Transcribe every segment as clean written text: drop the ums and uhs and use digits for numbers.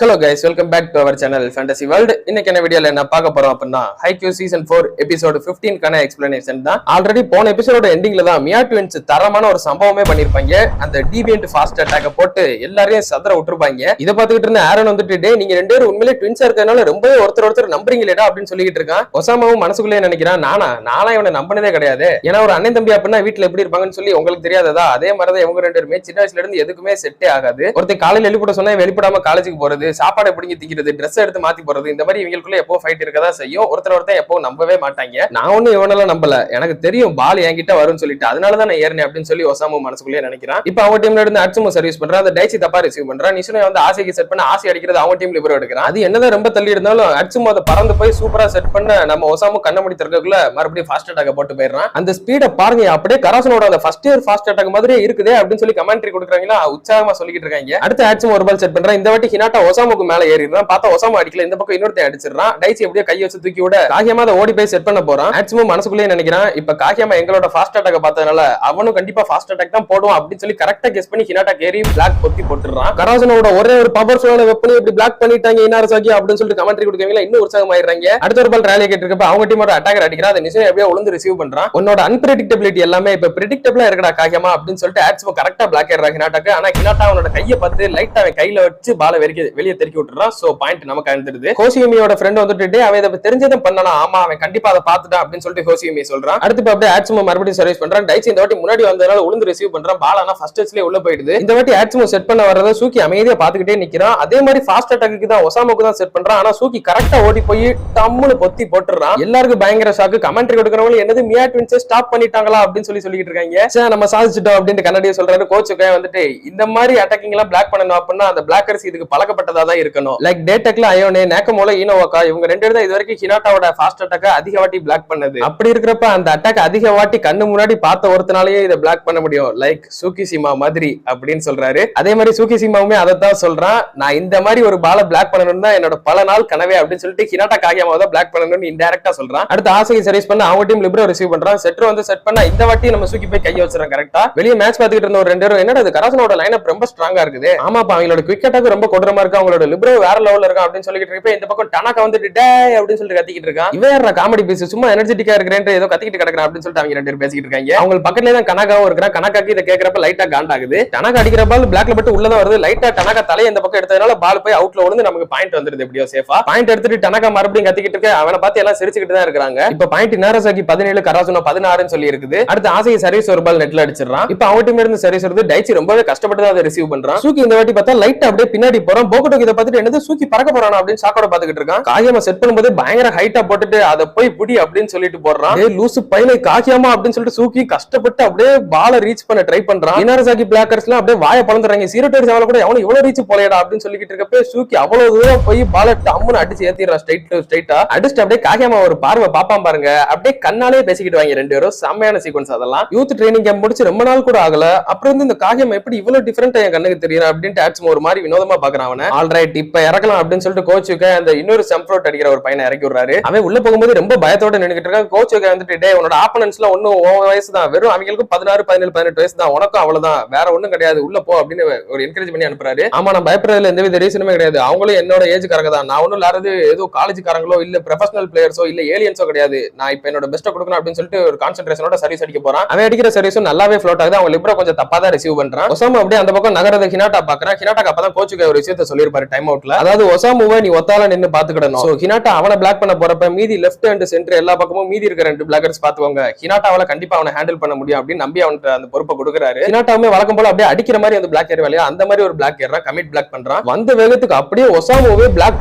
Hello guys, welcome back to our channel Fantasy World. இன்னைக்கு என்ன வீடியோல என்ன பார்க்க போறோம் அப்படின்னா ஹைக்யூ சீசன் 4 எபிசோட் 15 கான எக்ஸ்பிளனேஷன் தான். ஆல்ரெடி போன எபிசோட எண்டிங்ல தான் மியா ட்வின்ஸ் தரமான ஒரு சம்பவமே பண்ணிருப்பாங்க. அந்த டிவியன்ட் ஃபாஸ்ட் அட்டாக்க போட்டு எல்லாரையும் சதற விட்டுருப்பாங்க. இத பாத்துக்கிட்டு இருந்த ஆரன் வந்துட்டு டே நீங்க ரெண்டு பேரும் உண்மையிலே ட்வின்ஸா இருக்கறனால ரொம்பவே ஒருத்தர் நம்புறீங்களேடா அப்படின்னு சொல்லிட்டு இருக்கான். ஒசாமாவும் மனசுக்குள்ளே நினைக்கிறான் நானா இவனை நம்பினதே கிடையாது. ஏன்னா ஒரு அண்ணன் தம்பி அப்படின்னா வீட்டுல எப்படி இருப்பாங்கன்னு சொல்லி உங்களுக்கு தெரியாததா? அதே மாதிரிதான் இவங்க ரெண்டு பேருமே சின்ன வயசுல இருந்து எதுக்குமே செட்டே ஆகாது. ஒருத்தர் காலையில வெளிப்பட சொன்னா வெளிப்படாம காலேஜுக்கு போறது, சாப்பாடு எப்படி திங்கிறது, ட்ரெஸ் எடுத்து மாத்தி போறது, இந்த மாதிரி இவங்களுக்குள்ள எப்போ ஃபைட் இருக்கதா செய்யும். ஒருத்தர் எப்போ நம்பவே மாட்டாங்க. நான் ஒண்ணு இவனெல்லாம் நம்பல, எனக்கு தெரியும் பால் என்கிட்ட வரும்னு சொல்லிட்டு அதனாலதான் நான் ஏறினேன் அப்படின்னு சொல்லி ஒசாமு மனசுக்குள்ளே நினைக்கிறான். இப்ப அவங்க டீம்ல இருந்து அட்சுமோ சர்வீஸ் பண்றான், அந்த டைச்சி தப்பா ரிசீவ் பண்றான். நிஷுனை வந்து ஆசைக்கு செட் பண்ண ஆசை அடிக்கிறது அவங்க டீம்ல இவரும் எடுக்கிறான். அது என்னதான் ரொம்ப தள்ளி இருந்தாலும் அட்சுமோ அதை பறந்து போய் சூப்பரா செட் பண்ண நம்ம ஒசாமு கண்ண முடி திறக்கக்குள்ள மறுபடியும் ஃபாஸ்ட் அட்டாக் போட்டு போயிடுறான். அந்த ஸ்பீட பாருங்க, அப்படியே கராசனோட அந்த ஃபர்ஸ்ட் இயர் ஃபாஸ்ட் அட்டாக் மாதிரியே இருக்குதே அப்படின்னு சொல்லி கமெண்ட்ரி கொடுக்குறாங்களா, உற்சாகமா சொல்லிட்டு இருக்காங்க. அடுத்து அட்சுமோ ஒரு பால் செட் பண்றான். இந்த வாட்டி ஹினாட்டா ஒசாமுக்கு மேல ஏறிடுறான். பார்த்தா ஒசாமு அடிக்கல, இந்த பக்கம் இன்னொருத்த அடிச்சிடறான். டைச்சி எப்படியோ கையை வச்சு தூக்கி விட காகியமா அதை ஓடி போய் செட் பண்ண போறான். அட்சுமோ மனசுக்குள்ளேயே நினைக்கிறான், இப்ப காகியமா எங்களோட ஃபாஸ்ட் அட்டாக் பார்த்ததுனால அவனும் கண்டிப்பா ஃபாஸ்ட் அட்டாக் தான் போடுவான் அப்படின்னு சொல்லி கரெக்டா கெஸ் பண்ணி ஹினாட்டா கேரி பிளாக் பொத்தி போட்டுறான். கராசனோட ஒரே ஒரு பவர்ஃபுல்லான வெப்பனை இப்படி பிளாக் பண்ணிட்டாங்க இனாரசாகி அப்படின்னு சொல்லிட்டு கமெண்ட்ரி கொடுக்கவங்க இன்னும் உற்சாகமாயிடுறாங்க. அடுத்த ஒரு பால் ரேலியை கேட்டிருக்கப்ப அவங்க டீமோட அட்டாக்கர் அடிக்கிறான். அதை நிஷன் எப்படியோ உளுந்து ரிசீவ் பண்றான். உன்னோட அன்பிரெடிக்டபிலிட்டி எல்லாமே இப்ப பிரெடிக்டபிளா இருக்கடா காகியமா அப்படின்னு சொல்லிட்டு அட்சுமோ கரெக்டா பிளாக் ஏறாங்க ஹினாட்டாக்கு. ஆனா ஹினாட்டா அவனோட கையை பார்த்து லைட்டா அவன் கையில வச்சு பால வெளியே தெறிக்கி விட்டுறான். சோ பாயிண்ட் நமக்கு அழுந்துடுது. ஹோசியுமியோட ஃப்ரெண்ட் வந்துட்டு அவன் இதை தெரிஞ்சதை பண்ணனா, ஆமா அவன் கண்டிப்பா அதை பார்த்துட்டான் அப்படின்னு சொல்லிட்டு ஹோசியுமி சொல்றான். அடுத்து அப்படியே அட்சுமோ மறுபடியும் சர்வீஸ் பண்றான். டைச்சி இந்த வாட்டி முன்னாடி வந்ததுனால உளுந்து ரிசீவ் பண்றான். பால் ஆனா ஃபர்ஸ்ட் டச்லயே உள்ள போயிடுது. இந்த வாட்டி அட்சுமோ செட் பண்ண வரத சூக்கி அமைதியா பாத்துக்கிட்டே நிக்கிறான். அதே மாதிரி ஃபாஸ்ட் அட்டாக்கு தான் ஒசாமுக்கு தான் செட் பண்றான். ஆனா சூக்கி கரெக்டா ஓடி போய் டம்முன்னு பொத்தி போட்டுறான். எல்லாருக்கும் பயங்கர ஷாக்கு. கமெண்ட்ரி கொடுக்கறவங்க என்னது மியா ட்வின்ஸ் ஸ்டாப் பண்ணிட்டாங்களா அப்படின்னு சொல்லிட்டு இருக்காங்க. சே நம்ம சாதிச்சிட்டோம் அப்படின்னு கன்னடியா சொல்றாரு. கோச்சுக்கே வந்துட்டு இந்த மாதிரி அட்டாக்கிங் எல்லாம் பிளாக் பண்ணணும் அப்படின்னா அந்த பிளாக்கர்ஸ் இதுக்கு பழக்கப்பட்டதா தான் இருக்கணும். லைக் டேடெக்ல அயோனே நேக்கமோல ஈனோவாக்கா இவங்க ரெண்டு பேரும் தான் இது வரைக்கும் ஹினாட்டாவோட ஃபாஸ்ட் அட்டாக்க அதிக வாட்டி பிளாக் பண்ணது. அப்படி இருக்கிறப்ப அந்த அட்டாக் அதிக வாட்டி கண்ணு முன்னாடி பார்த்த ஒருத்தனாலேயே இதை பிளாக் பண்ண முடியும், லைக் சூகிசிமா மாதிரி அப்படின்னு சொல்றாரு. அதே மாதிரி சூகிசிமாவுமே அதை தான் சொல்றான், நான் இந்த மாதிரி ஒரு பால பிளாக் பண்ணணும்னு தான் என்னோட பல நாள் கனவே அப்படின்னு சொல்லிட்டு ஹினாட்டா காகியாமாவை தான் பிளாக் பண்ணணும்னு இன்டைரக்டா சொல்றான். அடுத்து ஆசையை சர்வீஸ் பண்ண அவங்க டீம் லிப்ரோ ரிசீவ் பண்றான். செட்ரு வந்து செட் பண்ணா இந்த வாட்டி நம்ம சூக்கி போய் கையை வச்சிடறோம் கரெக்டா. வெளியே மேட்ச் பார்த்துக்கிட்டு இருந்த ஒரு ரெண்டு பேரும் என்னடா இது கராசனோட லைனப் ரொம்ப ஸ்ட்ராங்கா இருக்குது, ஆமாப்பா அவங்களோட குவிக் அட்டாக் ரொம்ப கொடூரமா இருக்கு, அவங்களோட லிப்ரோ வேற லெவல்ல இருக்கான் அப்படின்னு சொல்லிட்டு இருப்ப இந்த பக்கம் டனாக்கா வந்துட்டு டே அப்படின்னு சொல்லிட்டு கத்திக்கிட்டு இருக்கான். இவன் காமெடி பீஸ் சும்மா எனர்ஜெட்டிக்கா இருக்கிறேன் ஏதோ கத்திக்கிட்டு கிடக்குறான் அப்படின்னு சொல்லிட்டு அவங்க ரெண்டு பேரும் பேசிக்கிட்டு இருக்காங்க. அவங்க பக்கத்துல தான் கனாக்காவும் இருக்கிறான். கனாக்காக்கு இதை கேட்கறப்ப லைட்டா காண்டாகுது. டனாக்கா அடிக்கிற பால் பிளாக்ல பட்டு உள்ளதான் வருது. லைட்டா டனாக்கா தலையை இந்த பக்கம் எடுத்ததுனால பால் போய் அவுட்ல விழுந்து நமக்கு பாயிண்ட் வந்துருது. எப்படியோ சேஃபா பாயிண்ட் எடுத்துட்டு டனாக்கா மறுபடியும் கத்திக்கிட்டு இருக்க. அவனை பார்த்து எல்லாம் சிரிச்சுக்கிட்டு தான் இருக்காங்க. இப்ப பாயிண்ட் நாரசாக்கி 17 கராசுனா 16 சொல்லி இருக்குது. அடுத்து ஆசையை சர்வீஸ் ஒரு பால் நெட்ல அடிச்சிடறான். இப்ப அவங்க டீம்ல இருந்து சர்வீஸ் வருது. டைச்சி ரொம்பவே கஷ்டப்பட்டு அதை ரிசீவ் பண்றான். சூக்கி இந்த வாட்டி பார்த்தா லைட்டா அப்படியே பின்னாடி போறான். போகட்டோக்கு இதை பார்த்துட்டு என்னது சூக்கி பறக்க போறானா அப்படின்னு சாக்கோட பாத்துக்கிட்டு இருக்கான். காகியமா செட் பண்ணும்போது பயங்கர ஹைட்டா போட்டுட்டு அதை போய் புடி அப்படின்னு சொல்லிட்டு போடுறான். லூசு பையனை காகியமா அப்படின்னு சொல்லிட்டு சூக்கி கஷ்டப்பட்டு அப்படியே பால ரீச் பண்ண ட்ரை பண்றான். இனாரசாக்கி பிளாக்கர்ஸ் எல்லாம் அப்படியே வாய பழந்துறாங்க. சீரோட்டர் சேவல கூட எவனும் இவ்வளவு ரீச் போலையடா அப்படின்னு சொல்லிட்டு இருக்கப்ப சூக்கி அவ்வளவு தூரம் போய் பால டம்முன்னு அடிச்சு ஏத்திடுறான். ஸ்ட்ரைட்டா அடிச்சுட்டு அப்படியே காகியமா ஒரு பார்வை பாப்பான் பாருங்க. அப்படியே கண்ணாலே பேசிக்கிட்டு வாங்க ரெண்டு பேரும். செம்மையான சீக்வன்ஸ். அதெல்லாம் யூத் ட்ரைனிங் கேம்ப் முடிச்சு ரொம்ப நாள் கூட ஆகல. அப்புறம் வந்து இந்த காகியமா எப்படி இவ்வளவு டிஃபரெண்டா என் கண்ணுக்கு தெரியும் அப்படின்னு ஆட்சும் ஒரு மாதிரி வினோதமா பாக்குறான். அவனை ஆல்ரைட் இப்ப இறக்கலாம் அப்படின்னு சொல்லிட்டு கோச்சுக்கு அந்த இன்னொரு செம்ஃப்ரோட் அடிக்கிற ஒரு பையனை இறக்கி விடுறாரு. அவன் உள்ள போகும்போது ரொம்ப பயத்தோட நின்னுக்கிட்டு இருக்கான். கோச்சுக்கு வந்துட்டு டே உன்னோட ஆப்பனன்ஸ் எல்லாம் ஒன்னும் வயசு தான், வெறும் அவங்களுக்கு 16 17 18 வயசு தான், உனக்கும் அவ்வளவுதான், வேற ஒண்ணும் கிடையாது, உள்ள போ அப்படின்னு ஒரு என்கரேஜ் பண்ணி அனுப்புறாரு. ஆமா நான் பயப்படுறதுல எந்தவித ரீசனுமே கிடையாது, அவங்களும் என்னோட ஏஜ் காரங்க தான், நான் ஒன்னும் இல்லாத ஏதோ காலேஜ் காரங்களோ இல்ல ப்ரொஃபஷனல் பிளேயர்ஸோ இல்ல ஏலியன்ஸோ கிடையாது, நான் இப்ப என்னோட பெஸ்ட்டை கொடுக்கணும் அப்படின்னு சொல்லிட்டு ஒரு கான்சென்ட்ரேஷனோட சர்வீஸ் அடிக்க போறான். அவன் அடிக்கிற சர்வீஸும் நல்லாவே ஃப்ளோட் ஆகுது. அவங்க லிப்ரோ கொஞ்சம் தப்பா தான் ரிசீவ் பண்றான். ஒசாமு அப்படியே அந்த பக்கம் நகரத ஹினாட்டா பாக்குறான். ஹினாட்டாக்கு அப்பதான் கோச்சுக்கு ஒரு விஷயத்தை சொல்லியிருப்பாரு டைம் அவுட்ல, அதாவது ஒசாமுவை நீ ஒத்தால நின்னு பாத்துக்கிடணும். சோ ஹினாட்டா அவனை பிளாக் பண்ண போறப்ப மீதி லெஃப்ட் அண்ட் சென்டர் எல்லா பக்கமும் மீதி இருக்க ரெண்டு பிளாக்கர்ஸ் பாத்துவாங்க, ஹினாட்டாவால கண்டிப்பா அவனை ஹேண்டில் பண்ண முடியும் அப்படின்னு நம்பி அவனுக்கு அந்த பொறுப்பை கொடுக்குறாரு. ஹினாட்டாவுமே வழக்கம் போல அப்படியே அடிக்கிற மாதிரி அந்த பிளாக் ஏர் வேலையா அந்த மாதிரி ஒரு பிளாக் ஏறா கமிட் பிளாக் பண்றான். வந்த வேகத்துக்கு அப்படியே ஒசாமுவே பிளாக்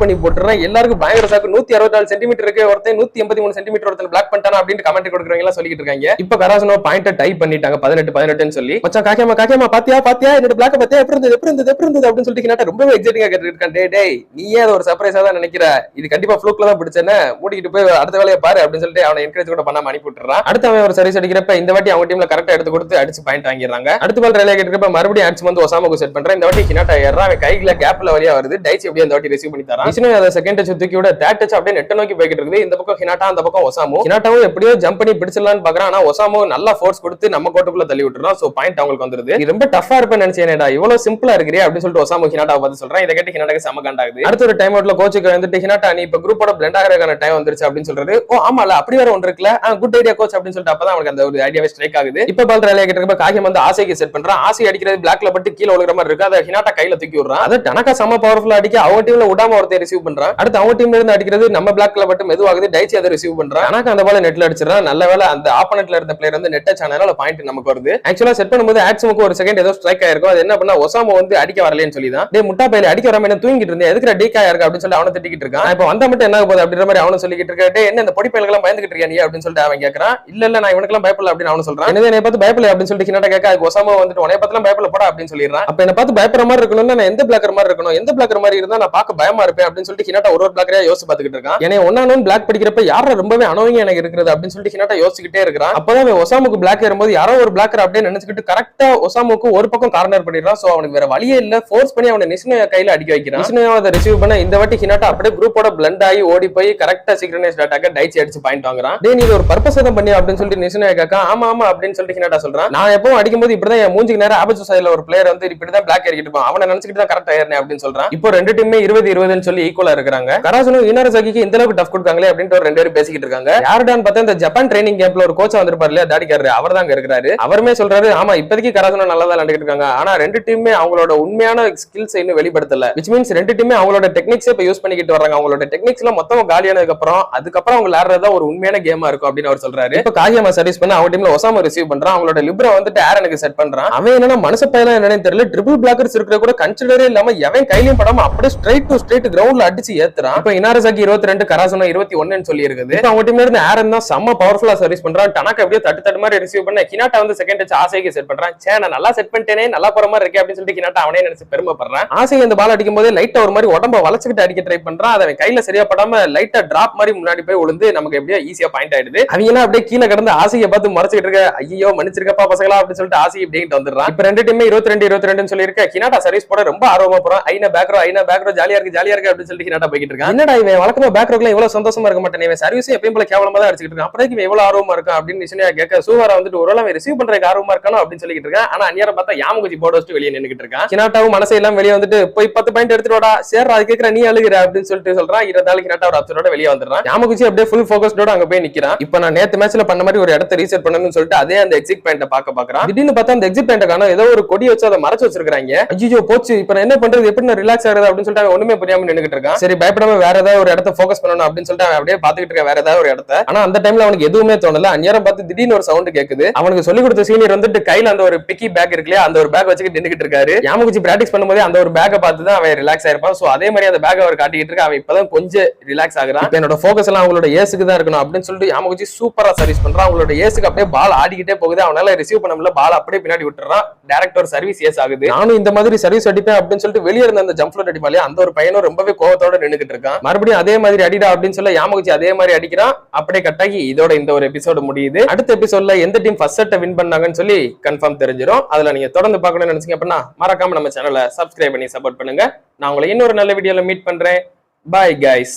பண்ணி போட்டுறான். எல்லாருக்கும் பயங்கர சாக்கு. 164 சென்டிமீட்டர் இருக்கு, ஒருத்தன் 183 சென்டிமீட்டர் ஒருத்தன் பிளாக் பண்ணிட்டானா அப்படின்னு கமெண்ட் கொடுக்குறவங்க எல்லாம் சொல்லிட்டு இருக்காங்க. இப்ப கராசனோ பாயிண்ட டைப் பண்ணிட்டாங்க 18 சொல்லி. மச்சான் காக்கியமா பாத்தியா என்னோட பிளாக் பாத்தியா எப்படி இருந்தது அப்படின்னு சொல்லிட்டு ஹினாட்டா ரொம்பவே எக்ஸைட்டிங்கா கேட்டு இருக்கான். டேய் நீயே அது ஒரு சர்ப்ரைஸா தான் நினைக்கிற, இது கண்டிப்பா ஃப்ளூக்ல தான் பிடிச்சேன்னு மூடிக்கிட்டு போய் அடுத்த வேலையை பாரு அப்படின்னு சொல்லிட்டு அவனை என்கரேஜ் கூட பண்ணாம அனுப்பி விட்டுறான். அடுத்து அவன் ஒரு சர்வீஸ் அடிக்கிறப்ப இந்த வாட்டி அவங்க டீம்ல கரெக்டா எடுத்து கொடுத்து அடிச்சு பாயிண்ட் வாங்கிடுறாங்க. அடுத்த பால் ரேலியா கேட்கிறப்ப மறுபடியும் அடிச்சு வந்து ஒசாமுக்கு செட் பண்றான். இந்த வாட்டி ஹினாட்டா ஏறான். அவன் கையில கேப்ல வழியா வருது. டைச்சி அப்படியே அந்த வாட்டி ரிசீவ் பண்ணி தரான். அதை செகண்ட் டச் தூக்கி விட தேர்ட் டச் அப்படியே நெட்ட நோக்கி போய்கிட்டு இருக்குது. இந்த பக்கம் ஹினாட்டா அந்த பக்கம் ஒசாமு. ஹினாட்டாவும் எப்படியோ ஜம்ப் பண்ணி பிடிச்சிடலான்னு பாக்குறான். ஆனா ஒசாமு நல்லா ஃபோர்ஸ் கொடுத்து நம்ம கோட்டுக்குள்ள தள்ளி விட்டுறான். சோ பாயிண்ட் அவங்களுக்கு வந்துருது. ரொம்ப டஃபா இருப்பேன்னு நினைச்சேன்டா, இவ்வளவு சிம்பிளா இருக்கிறே அப்படின்னு சொல்லிட்டு ஒசாமு ஹினாட்டாவை பார்த்து சொல்றான். இதை கேட்டு ஹினாட்டாக்கு செம காண்டாகுது. அடுத்த ஒரு டைம் அவுட்ல கோச்சுக்கு வந்துட்டு ஹினாட்டா நீ இப்ப குரூப்போட பிளண்ட் ஆகிறதுக்கான டைம் வந்துருச்சு அப்படின்னு சொல்றது. ஓ ஆமால அப்படி வேற ஒன்று இருக்குல்ல, குட் ஐடியா கோச் அப்படின்னு சொல்லிட்டு அப்பதான் அவனுக்கு அந்த ஒரு ஐடியாவே ஸ்ட்ரைக் ஆகுது. இப்ப பால் ரேலியா கிட்ட காகியம் வந்து ஆசைக்கு செட் பண்றான். ஆசை அடிக்கிறது பிளாக்ல பட்டு கீழே விழுகிற மாதிரி இருக்கு. அதை ஹினாட்டா கையில தூக்கி விடுறான். அதை டனக்கா செம பவர்ஃபுல்லா அடிக்க அவங்க டீம்ல விடாம ஒருத்தர் ரிசீவ் பண்றான். அடுத்து அவங்க டீம்ல இருந்து அடிக்கிறது நம்ம பிளாக்ல பட்டு மெதுவாகுது. டைச்சி அதை ரிசீவ் பண்றான். டனக்கா அந்த பால நெட்ல அடிச்சிடறான். நல்ல வேலை அந்த ஆப்போனன்ட்ல இருந்த பிளேயர் வந்து நெட் ஆனனால பாயிண்ட் நமக்கு வருது. ஆக்சுவலா செட் பண்ணும்போது ஆக்சுமுக்கு ஒரு செகண்ட் ஏதோ ஸ்ட்ரைக் ஆயிருக்கும். அது என்ன பண்ணா ஒசாமோ வந்து அடிக்க வரலன்னு சொல்லி தான் டே முட்டா பையில அடிக்க வராம என்ன தூங்கிட்டு இருந்தேன், எதுக்கு டீக்கா இருக்கு அப்படின்னு சொல்லி அவனை திட்டிக்கிட்டு இருக்கான். இப்ப வந்தா மட்டும் என்ன போகுது அப்படின்ற மாதிரி அவனும் சொல்லிக்கிட்டு இருக்காரு. என்ன இந்த பொடி பயல்கள் பயந்துகிட்டு இருக்கியா நீ அப்படின்னு சொல்லிட்டு அவன் கேட்கறான். இல்ல நான் இவனுக்கெல்லாம் பயப்படல அப்படின்னு அவனு சொல்றான். எனவே என்னை பார்த்து பயப்படல அப்படின்னு சொல்லிட்டு ஹினாட்டா கேட்க அதுக்கு ஒசாமோ வந்துட்டு உன்னை பார்த்துலாம் பயப்பட போடா அப்படின்னு சொல்லிடுறான். அப்ப என்ன பார்த்து பயப்படுற மாதிரி இருக்கணும்னா நான் எந்த பிளாக்கர் மாதிரி இருக்கணும், எந்த பிளாக்கர் மாதிரி இருந்தா நான் பார்க்க பயமா இருப்பேன் அப்படின்னு சொல்லிட்டு ஹினாட்டா ஒரு பிளாக்கரையா யோசிச்சு பார்த்துக்கிட்டு இருக்கான். ஏன்னா ஒன்னானு பிளாக் படிக்கிறப்ப யாரும் ரொம்பவே அனோவிங் எனக்கு இருக்குது அப்படின்னு சொல்லிட்டு ஹினாட்டா யோசிச்சுக்கிட்டே இருக்கிறான். அப்பதான் ஒசாமுக்கு பிளாக் ஏறும்போது யாரோ ஒரு பிளாக்கர் அப்படியே நினைச்சுக்கிட்டு கரெக்டா ஒசாமுக்கு ஒரு பக்கம் கார்னர் பண்ணிடுறான். சோ அவனுக்கு வேற வழியே இல்ல, ஃபோர்ஸ் பண்ணி அவனை நிஷ்னோயா கையில அடிக்க வைக்கிறான். நிஷ்னோயா அதை ரிசீவ் பண்ண இந்த வாட்டி ஹினாட்டா அப்படியே குரூப்போட பிளண்ட் ஆகி ஓடி போய் கரெக்டா சிங்க்ரனைஸ்ட் அட்டாக்க டைச்சி அடிச்சு பாயிண்ட் வாங்குறான். டே நீ ஒரு பர்பஸ் தான் பண்ணி அப்படின்னு சொல்லிட்டு நிஷ்னோயா கேட்க ஆமா ஆமா அப்படின்னு சொல்லிட்டு ஹினாட்டா சொல்றான். நான் எப்பவும் அடிக்கும்போது இப்படிதான் என் மூஞ்சிக்கு நேரம் ஆபத்து சைடுல ஒரு பிளேயர் வந்து இப்படிதான் பிளாக் ஏறிக்கிட்டு இருப்பான், அவனை நினைச்சுக்கிட்டு தான் கரெக்டா ஏறினேன் அப்படின்னு சொல்றான். இப்போ ரெண்டு டீமே 20-20 சொல்லி ஈக்குவலா இருக்காங்க. கராசுனும் இனாரசாகிக்கு இந்த அளவுக்கு டஃப் கொடுக்காங்களே அப்படின்ட்டு ஒரு ரெண்டு பேரும் பேசிக்கிட்டு இருக்காங்க. யாருடான்னு பார்த்தா இந்த ஜப்பான் ட்ரைனிங் கேம்ப்ல ஒரு கோச்சா வந்திருப்பாரு இல்லையா தாடிக்காரரு, அவர் தான் இருக்கிறாரு. அவருமே சொல்றாரு ஆமா இப்போதைக்கு கராசுனும் நல்லா தான் விளையாண்டுட்டு இருக்காங்க, ஆனா ரெண்டு டீமே அவங்களோட உண்மையான ஸ்கில்ஸ் இன்னும் வெளிப்படுத்தல. விச் மீன்ஸ் ரெண்டு டீமே அவங்களோட டெக்னிக்ஸ் இப்ப யூஸ் பண்ணிக்கிட்டு வராங்க. அவங்களோட டெக்னிக்ஸ்ல மொத்தம் காலியானதுக்கு அதுக்கப்புறம் அவங்க விளையாடுறதா ஒரு உண்மையான கேமா இருக்கும் அப்படின்னு அவர் சொல்றாரு. இப்ப காகியமா சர்வீஸ் பண்ண அவங்க டீம்ல ஒசாமா ரிசீவ் பண்றான். அவங்களோட லிப்ரா வந்துட்டு ஏரனுக்கு செட் பண்றான். அவன் என்னன்னா மனச பையலாம் என்னன்னு தெரியல, ட்ரிபிள் பிளாக்கர்ஸ் இருக்கிற கூட கன்சிடரே இல்லாம எவன் கையிலையும் படாம அப்படியே ஸ்ட்ரைட் டு ஸ்ட்ரைட் கிரவுண்ட்ல அடிச்சு ஏத்துறான். இப்ப இனாரசாகி 22 கராசுனா 21 சொல்லி இருக்குது. அவங்க டீம்ல இருந்து ஏரன் தான் செம்ம பவர்ஃபுல்லா சர்வீஸ் பண்றான். டனக்கா அப்படியே தட்டு மாதிரி ரிசீவ் பண்ண ஹினாட்டா வந்து செகண்ட் டச் ஆசைக்கு செட் பண்றான். சே நான் நல்லா செட் பண்ணிட்டேனே, நல்லா போற மாதிரி இருக்கே அப்படின்னு சொல்லிட்டு ஹினாட்டா அவனே நினைச்சு பெருமைப்படுறான். ஆசை இந்த பால் அடிக்கும் போது லைட்டா ஒரு மாதிரி உடம்ப வளைச்சுக்கிட்டு அடிக்க ட்ரை பண்றான். அதை கையில சரியா படாம லைட்டா டிராப் மாதிரி முன்னாடி போய் விழுந்து நமக்கு எப்படியா ஈஸியா பாயிண்ட் ஆயிடுது. அவங்க அப்படியே கீழே கிடந்து ஆசையை பார்த்து மறைச்சிட்டு இருக்க, ஐயோ மன்னிச்சிருக்கப்பா பசங்களா அப்படின்னு சொல்லிட்டு ஆசை இப்படின்ட்டு வந்துடுறான். இப்ப ரெண்டு டீமே 22-22 சொல்லி இருக்க. ஹினாட்டா சர்வீஸ் போட ரொம்ப ஆர்வமா போறான். ஐனா பேக்ரோ ஜாலியா இருக்கு அப்படின்னு சொல்லிட்டு ஹினாட்டா போய்கிட்டு இருக்கான். என்னடா இவன் வழக்கமா பேக்ரோக்ல இவ்வளவு சந்தோஷமா இருக்க மாட்டேன், இவன் சர்வீஸ் எப்பயும் போல கேவலமா தான் அடிச்சிட்டு இருக்கான், அப்புறம் இவன் எவ்வளவு ஆர்வமா இருக்கான் அப்படின்னு நிஷனியா கேட்க சூவாரா வந்துட்டு ஒரு வேளை ரிசீவ் பண்றதுக்கு ஆர்வமா இருக்கானோ அப்படின்னு சொல்லிட்டு இருக்கான். ஆனா அந்நியாரம் பார்த்தா யாமகுச்சி போட வச்சுட்டு வெளியே நின்னுட்டு இருக்கான். ஹினாட்டாவும் மனசை எல்லாம் வெளியே வந்துட்டு போய் 10 பாயிண்ட் எடுத்துடா சேர் அது கேட்கற நீ அழுகிற அப்படின்னு சொல்லிட்டு சொல்றான். இருந்தாலும் ஹினாட்டா ஒரு அப்சரோட வெளியே வந்துடுறான். யாமகுச்சி அப்படியே ஃபுல் ஃபோக்கஸ்டோட அங்க போய் நிக்கிறான். இப்ப நான் நேத்து மேட்ச்ல பண்ண மாதிரி ஒரு இடத்த ரீசெட் பண்ணணும்னு சொல்லிட்டு அதே அந்த எக்ஸிட் பாயிண்ட பாக்குறான். திடீர்னு பார்த்தா அந்த எக்ஸிட் பாயிண்ட காணோம், ஏதோ ஒரு கொடி வச்சு அதை மறைச்சு வச்சிருக்காங்க. ஐயோ போச்சு, இப்ப நான் என்ன பண்றது, எப்படி நான் ரிலாக்ஸ் ஆகுறது அப்படின்னு சொல்லிட்டு அவன் ஒண்ணுமே புரியாம நின்னுட்டு இருக்கான். சரி பயப்படாம வேற ஏதாவது ஒரு இடத்த ஃபோக்கஸ் பண்ணணும் அப்படின்னு சொல்லிட்டு அவன் அப்படியே பாத்துக்கிட்டு இருக்க வேற ஏதாவது ஒரு இடத்த. ஆனா அந்த டைம்ல அவனுக்கு எதுவுமே தோணல. அந்நேரம் பார்த்து திடீர்னு ஒரு சவுண்ட் கேக்குது. அவனுக்கு சொல்லி கொடுத்த சீனியர் வந்துட்டு கையில அந்த ஒரு பிக்கி பேக் இருக்கு இல்லையா, அந்த ஒரு பேக் வச்சுக்கிட்டு நின்னுட்டு இருக்காரு. யாமகுச்சி பிராக்டிஸ் பண்ணும்போது அந்த ஒரு பேக்கை பார்த்து தான் அவன் ரிலாக்ஸ் ஆயிருப்பான். சோ அதே மாதிரி அந்த பேக் அவர் காட்டிக்கிட்டு இருக்க. அவன் இப்பதான் கொஞ்சம் ரிலாக்ஸ் ஆகுறான். என்னோட ஃபோக்கஸ் எல்லாம் அவங்களோட ஏசுக்கு தான் இருக்கணும் அப்படின்னு சொல்லிட்டு யாமகுச்சி சூப்பரா சர்வீஸ் பண்றான். அவங்களோட ஏசுக்கு அப்படியே பால் ஆடிக்கிட்டே போகுது. அவனால ரிசீவ் பண்ண முடியல, பால் அப்படியே பின்னாடி விட்டுறான். டைரக்ட் ஒரு சர்வீஸ் ஏஸ் ஆகுது. நானும் இந்த மாதிரி சர்வீஸ் அடிப்பேன் அப்படின்னு சொல்லிட்டு வெளியே இருந்த அந்த ஜம்ப் ஃப்ளோட் அடிப்பாலே அந்த ஒரு பையனும் ரொம்பவே கோவத்தோட நின்னுகிட்டு இருக்கான். மறுபடியும் அதே மாதிரி அடிடா அப்படின்னு சொல்ல யாமகுச்சி அதே மாதிரி அடிக்கிறான். அப்படியே கட்டாகி இதோட இந்த ஒரு எபிசோடு முடியுது. அடுத்த எபிசோட்ல எந்த டீம் ஃபர்ஸ்ட் செட்டை வின் பண்ணாங்கன்னு சொல்லி கன்ஃபார்ம் தெரிஞ்சிடும். அதுல நீங்க தொடர்ந்து பார்க்கணும்னு நினைச்சீங்க அப்படின்னா மறக்காம நம்ம சேனலை சப்ஸ்கிரைப் பண்ணி சப்போர்ட் பண்ணுங்க. நான் உங்களை இன்னொரு நல்ல வீடியோல மீட் பண்றேன். Bye guys.